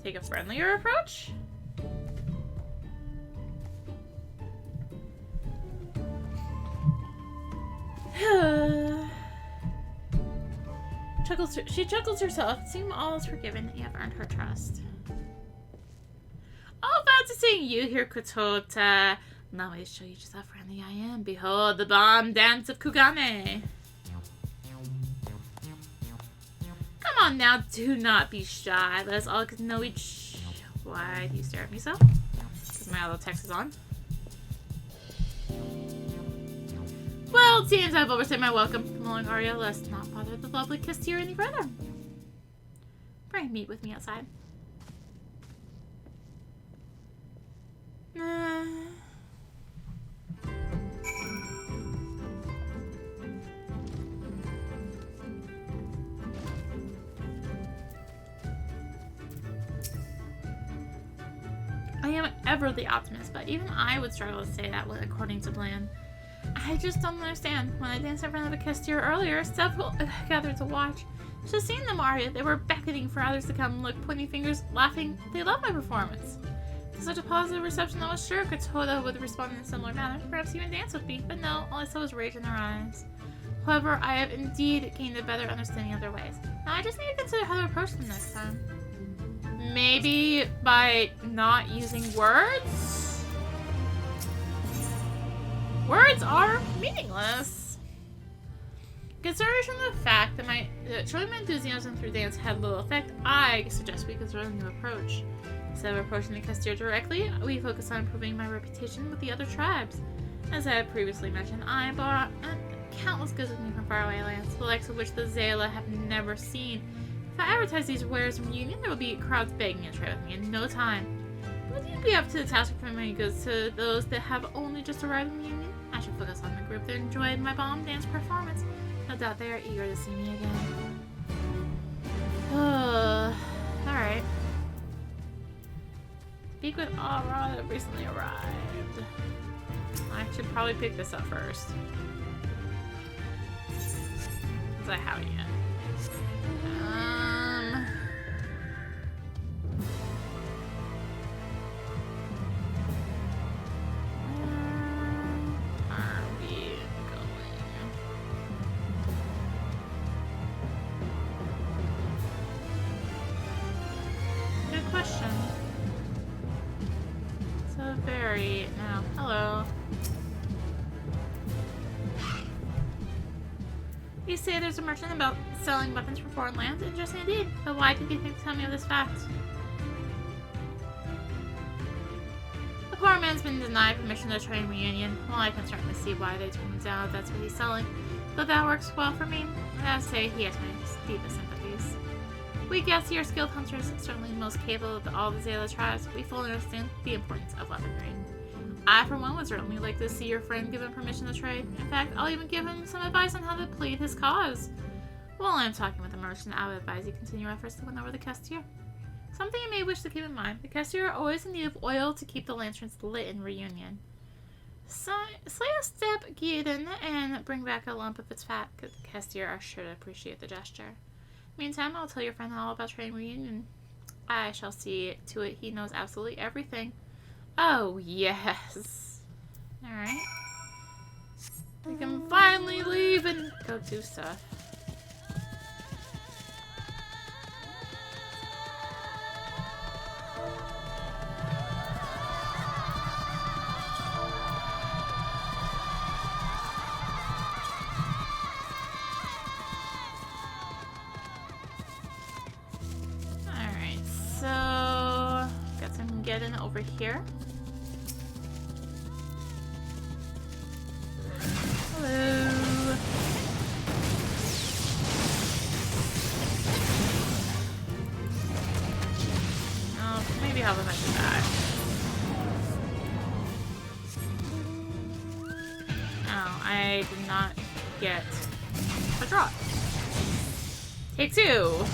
Take a friendlier approach? She chuckles herself. It seems all is forgiven. You have earned her trust. Oh, about to see you here, Kotota. Now I show you just how friendly I am. Behold the bomb dance of Kugane. Come on now, do not be shy. Let's all get to know each. Why do you stare at me so? Because my auto text is on. Well, it seems I've overstayed my welcome. Come along, Arya. Let's not bother the lovely Kestir any further. Bring meat with me outside. I am ever the optimist, but even I would struggle to say that according to plan. I just don't understand. When I danced in front of a Kestir earlier, several gathered to watch. Just seeing them, Arya, they were beckoning for others to come look, pointing fingers, laughing. They loved my performance. To such a positive reception, I was sure Kotoda would respond in a similar manner, perhaps even dance with me, but no, all I saw was rage in their eyes. However, I have indeed gained a better understanding of their ways. Now I just need to consider how to approach them next time. Maybe by not using words? Words are meaningless. Consideration of the fact that showing my enthusiasm through dance had little effect, I suggest we consider a new approach. Instead of approaching the Kestir directly, we focus on improving my reputation with the other tribes. As I have previously mentioned, I bought countless goods with me from faraway lands, the likes of which the Zayla have never seen. If I advertise these wares in Reunion, there will be crowds begging to trade with me in no time. Would you be up to the task of bringing my goods to those that have only just arrived in Reunion? I should focus on the group that enjoyed my bomb dance performance. No doubt they are eager to see me again. Alright. Speak with Aura that recently arrived. I should probably pick this up first. Because I haven't yet. Where are we going? Good question. So very now. Hello. You say there's a merchant about selling weapons from foreign lands? Interesting indeed. But why did you think to tell me of this fact? The poor man's been denied permission to trade in Reunion. Well, I can certainly see why they told him down if that's what he's selling. But that works well for me. I gotta say, he has my deepest sympathies. We guess you're skilled hunters, certainly the most capable of all the Zayla tribes. We fully understand the importance of weaponry. I, for one, would certainly like to see your friend given permission to trade. In fact, I'll even give him some advice on how to plead his cause. While I'm talking with the merchant, I would advise you continue efforts to win over the Kestir. Something you may wish to keep in mind, the Kestir are always in need of oil to keep the lanterns lit in Reunion. So, slay a step, Gideon, and bring back a lump of its fat. The Kestir are sure to appreciate the gesture. Meantime, I'll tell your friend all about trading Reunion. I shall see to it he knows absolutely everything. Oh, yes. Alright. We can finally leave and go do stuff. Alright, so guess I'm getting over here. Hello. Oh, maybe I'll eventually die. I did not get a drop. Take 2.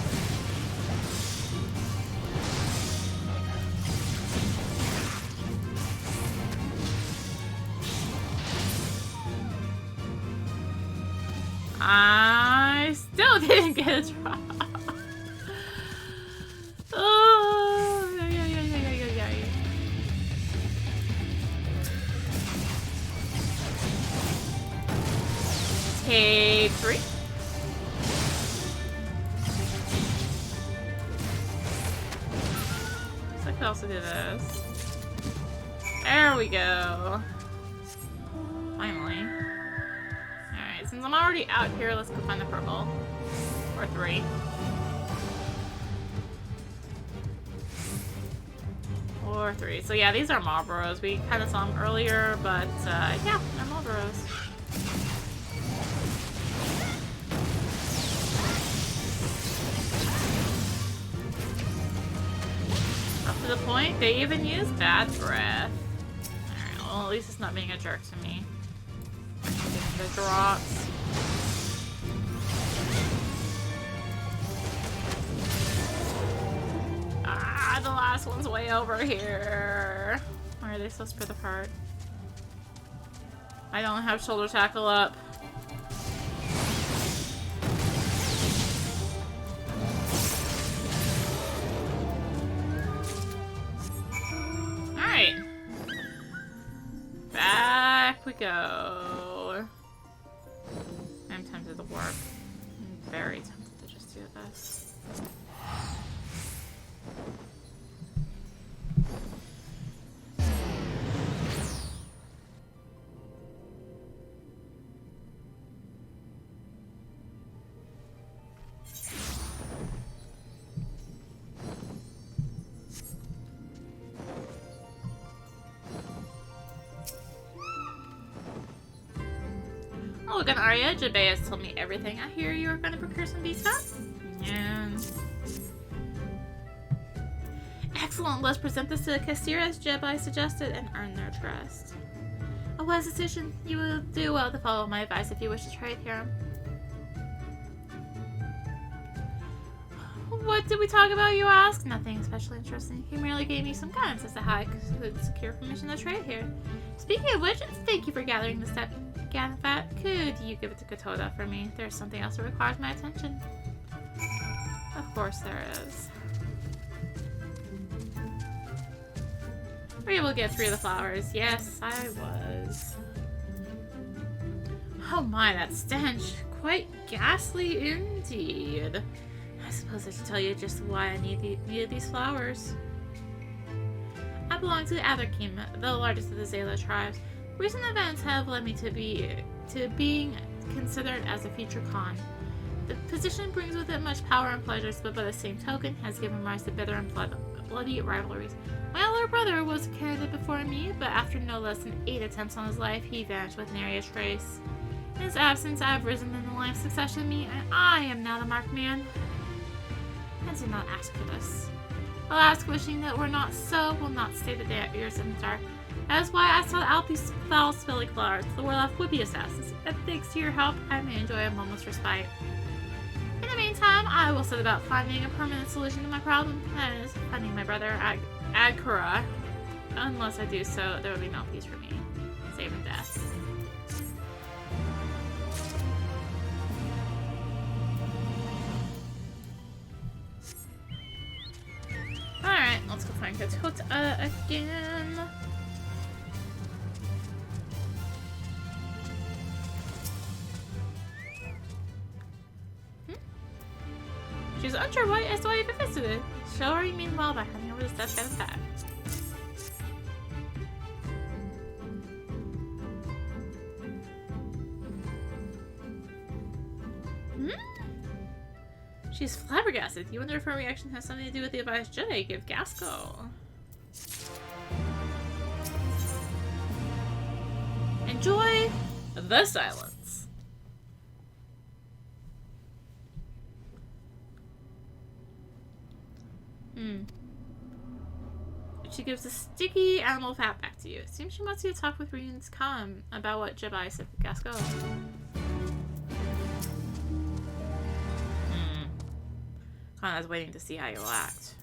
I still didn't get a drop. Oh, yeah. Take 3. So I could also do this. There we go. Finally. Alright, since I'm already out here, let's go find the purple. Or 3. Or 3. So yeah, these are Marlboros. We kind of saw them earlier, but yeah, they're Marlboros. Up to the point, they even use bad breath. Alright, well at least it's not being a jerk to me. The drops. Ah, the last one's way over here. Why are they so spread apart? I don't have shoulder tackle up. Alright. Back we go. I'm tempted to work. I'm very tempted to just do this. Oh, look at Arya. Jabea has told me everything. I hear you are going to procure some beast fat. Yeah. Excellent. Let's present this to the Castir as Jedi suggested and earn their trust. A wise decision. You will do well to follow my advice if you wish to trade here. What did we talk about, you ask? Nothing especially interesting. He merely gave me some guidance as to how I could secure permission to trade here. Speaking of which, thank you for gathering the step. Ganfat, could you give it to Katoda for me? There's something else that requires my attention. Of course there is. Were you able to get 3 of the flowers? Yes, I was. Oh my, that stench. Quite ghastly indeed. I suppose I should tell you just why I needed these flowers. I belong to the Atherkim, the largest of the Zayla tribes. Recent events have led me to being considered as a future Khan. The position brings with it much power and pleasures, but by the same token has given rise to bitter and bloody rivalries. My older brother was a candidate before me, but after no less than 8 attempts on his life, he vanished with nary a trace. In his absence, I have risen in the line of succession to me, and I am now the marked man. I did not ask for this. Alas, wishing that were not so, will not stay the years in the dark. That is why I sought out these foul-smelling flowers. The warlock would be assassins, and thanks to your help, I may enjoy a moment's respite. In the meantime, I will set about finding a permanent solution to my problem. That is, finding my brother, Agkura. Unless I do so, there will be no peace for me, save in death. Alright, let's go find Katoda again. She's unsure why as to why you visited. Show her you mean well by handing over the stuff and back. She's flabbergasted. You wonder if her reaction has something to do with the advice Jedi gave Gasco. Enjoy the silence. She gives the sticky animal fat back to you. It seems she wants you to talk with Reunion's Khan about what Jedi said to Gasco. Khan is waiting to see how you'll act.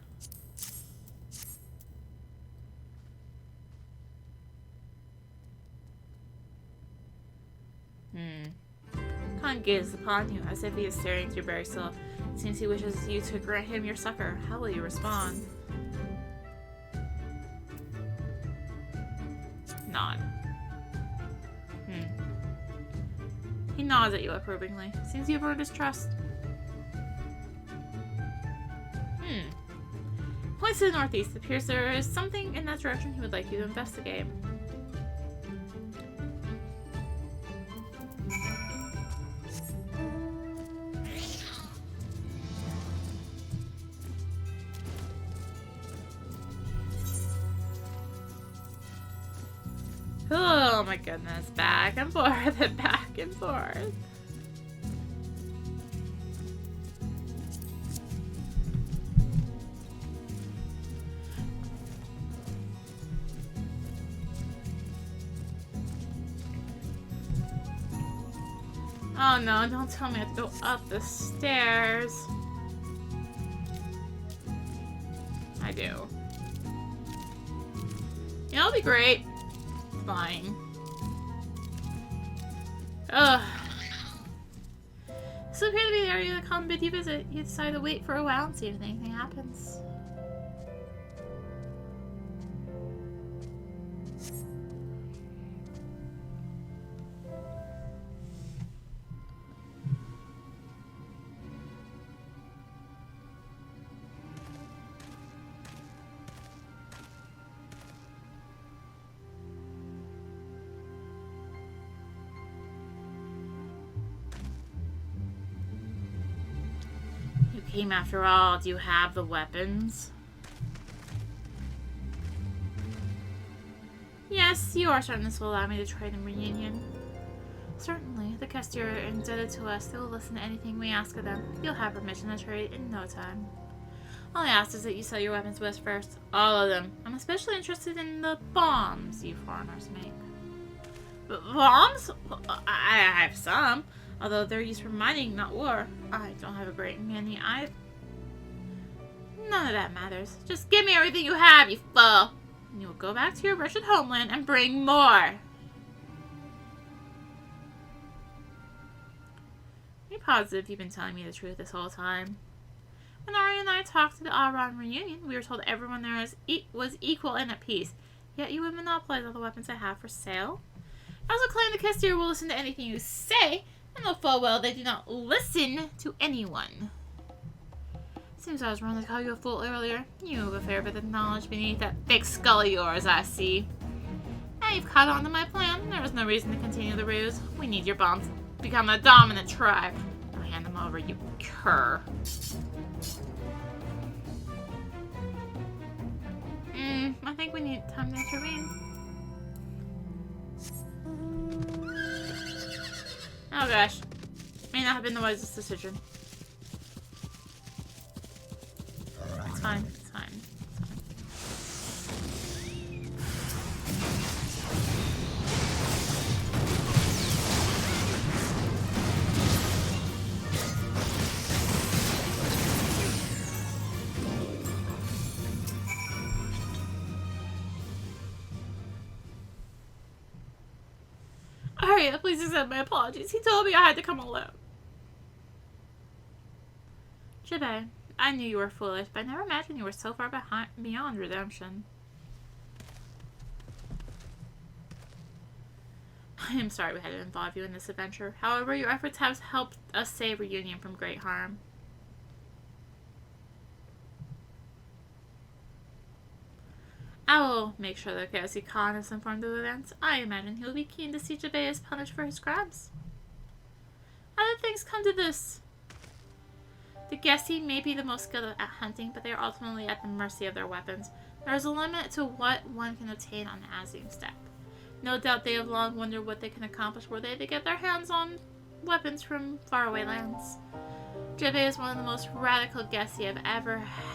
Khan gazes upon you as if he is staring into your very soul. It seems he wishes you to grant him your succor. How will you respond? Nod. He nods at you approvingly. Seems you've earned his trust. Points to the northeast. It appears there is something in that direction he would like you to investigate. Oh my goodness, back and forth and back and forth. Oh no, don't tell me I have to go up the stairs. I do. Yeah, it'll be great. Flying. Ugh. This appears to be the area that Khan bid you visit. You decide to wait for a while and see if anything happens. Came after all. Do you have the weapons? Yes, you are certain this will allow me to trade in Reunion. Certainly. The Kestir are indebted to us. They will listen to anything we ask of them. You'll have permission to trade in no time. All I ask is that you sell your weapons to us first. All of them. I'm especially interested in the bombs you foreigners make. But bombs? I have some. Although they're used for mining, not war. I don't have a great many. None of that matters. Just give me everything you have, you fool! And you will go back to your wretched homeland and bring more! Are you positive you've been telling me the truth this whole time? When Ari and I talked to the Auron reunion, we were told everyone there was equal and at peace. Yet you would monopolize all the weapons I have for sale? I also claim the Kestir will listen to anything you say, and know full well they do not listen to anyone. Seems I was wrong to call you a fool earlier. You have a fair bit of knowledge beneath that thick skull of yours, I see. Now you've caught on to my plan. There is no reason to continue the ruse. We need your bombs to become the dominant tribe. Now hand them over, you cur. I think we need time to intervene. Oh gosh. May not have been the wisest decision. It's fine. It's fine. Alright, please accept my apologies. He told me I had to come alone. Jibe, I knew you were foolish, but I never imagined you were so far beyond redemption. I am sorry we had to involve you in this adventure. However, your efforts have helped us save Reunion from great harm. I will make sure that Gazi Khan is informed of events. I imagine he will be keen to see Jibe is punished for his crimes. How did things come to this? The Gessi may be the most skilled at hunting, but they are ultimately at the mercy of their weapons. There is a limit to what one can obtain on Azim Steppe. No doubt they have long wondered what they can accomplish were they to get their hands on weapons from faraway lands. Jibe is one of the most radical Gessi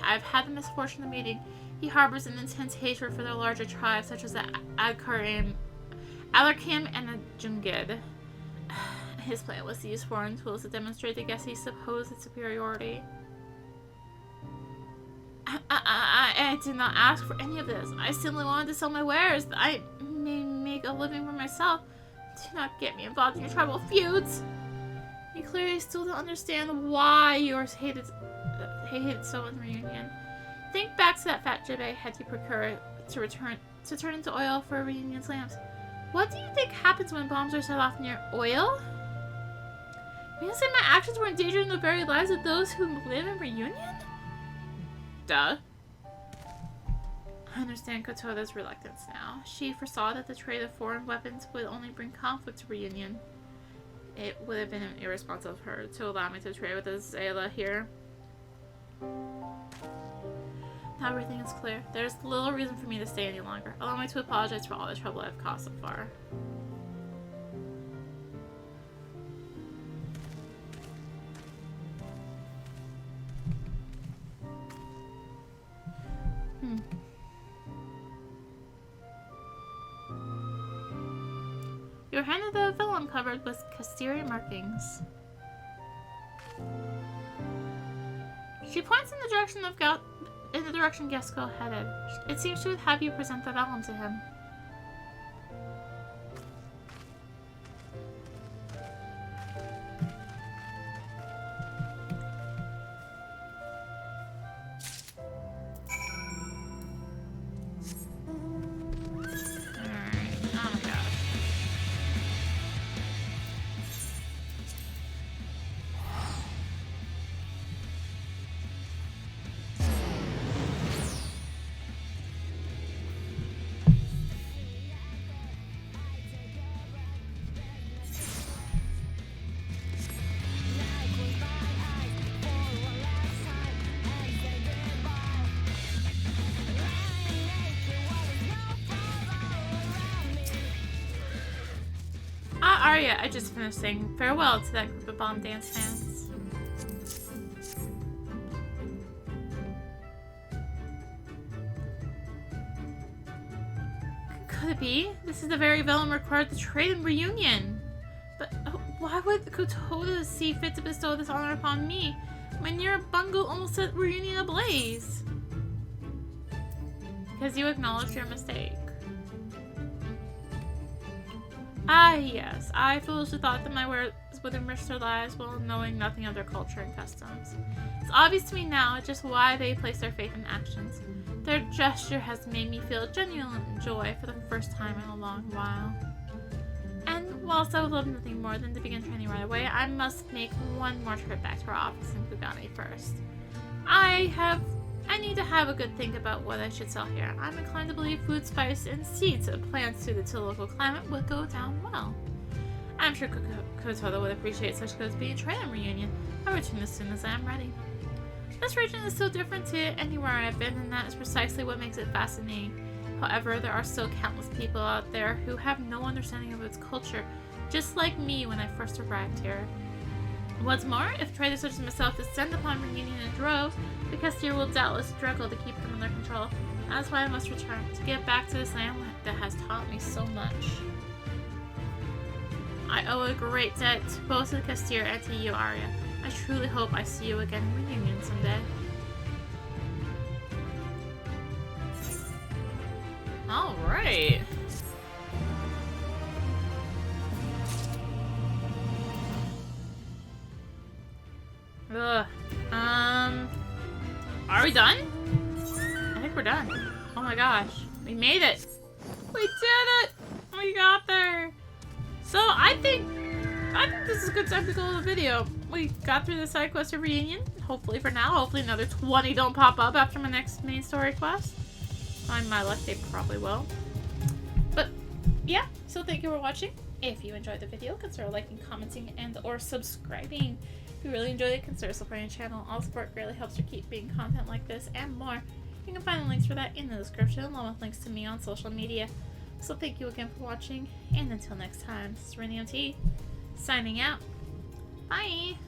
I've had the misfortune of meeting. He harbors an intense hatred for the larger tribes, such as the Alarkim and the Jungid. His plan was to use foreign tools to demonstrate the Gessi's supposed superiority. I did not ask for any of this. I simply wanted to sell my wares. I may make a living for myself. Do not get me involved in your tribal feuds. You clearly still don't understand why yours hated so in reunion. Think back to that fat Jibbe had you procure to turn into oil for reunion's lamps. What do you think happens when bombs are set off near oil? You say my actions were endangering the very lives of those who live in reunion? Duh. I understand Kotoda's reluctance now. She foresaw that the trade of foreign weapons would only bring conflict to reunion. It would have been irresponsible of her to allow me to trade with Azela here. Now everything is clear. There's little reason for me to stay any longer. Allow me to apologize for all the trouble I've caused so far. You're handed a vellum covered with Castiri markings. She points in the direction Gesco headed. It seems she would have you present the vellum to him. Arya, I just finished saying farewell to that group of bomb dance fans. Could it be? This is the very vellum required to trade in reunion. But why would Kotoda see fit to bestow this honor upon me when your bungle almost set reunion ablaze? Because you acknowledged your mistake. Ah, yes. I foolishly thought that my wares would enrich their lives while knowing nothing of their culture and customs. It's obvious to me now just why they place their faith in actions. Their gesture has made me feel genuine joy for the first time in a long while. And whilst I would love nothing more than to begin training right away, I must make one more trip back to our office in Kugane first. I need to have a good think about what I should sell here. I'm inclined to believe food, spice, and seeds of plants suited to the local climate would go down well. I'm sure Kotoda would appreciate such goods being tried in reunion. I'll return as soon as I am ready. This region is so different to anywhere I have been, and that is precisely what makes it fascinating. However, there are still countless people out there who have no understanding of its culture, just like me when I first arrived here. What's more, if traders such as myself descend upon reunion in droves, the Castillo will doubtless struggle to keep them under control. That's why I must return, to get back to this land that has taught me so much. I owe a great debt to both the Castillo and to you, Arya. I truly hope I see you again in reunion someday. Alright. Ugh. Are we done? I think we're done. Oh my gosh. We made it. We did it! We got there. So I think this is a good time to go to the video. We got through the side quest of reunion. Hopefully for now. Hopefully another 20 don't pop up after my next main story quest. On my luck, they probably will. But yeah, so thank you for watching. If you enjoyed the video, consider liking, commenting, and or subscribing. If you really enjoyed it, consider supporting the channel. All support greatly helps to keep bringing content like this and more. You can find the links for that in the description, along with links to me on social media. So thank you again for watching, and until next time, this is rinimt, signing out. Bye!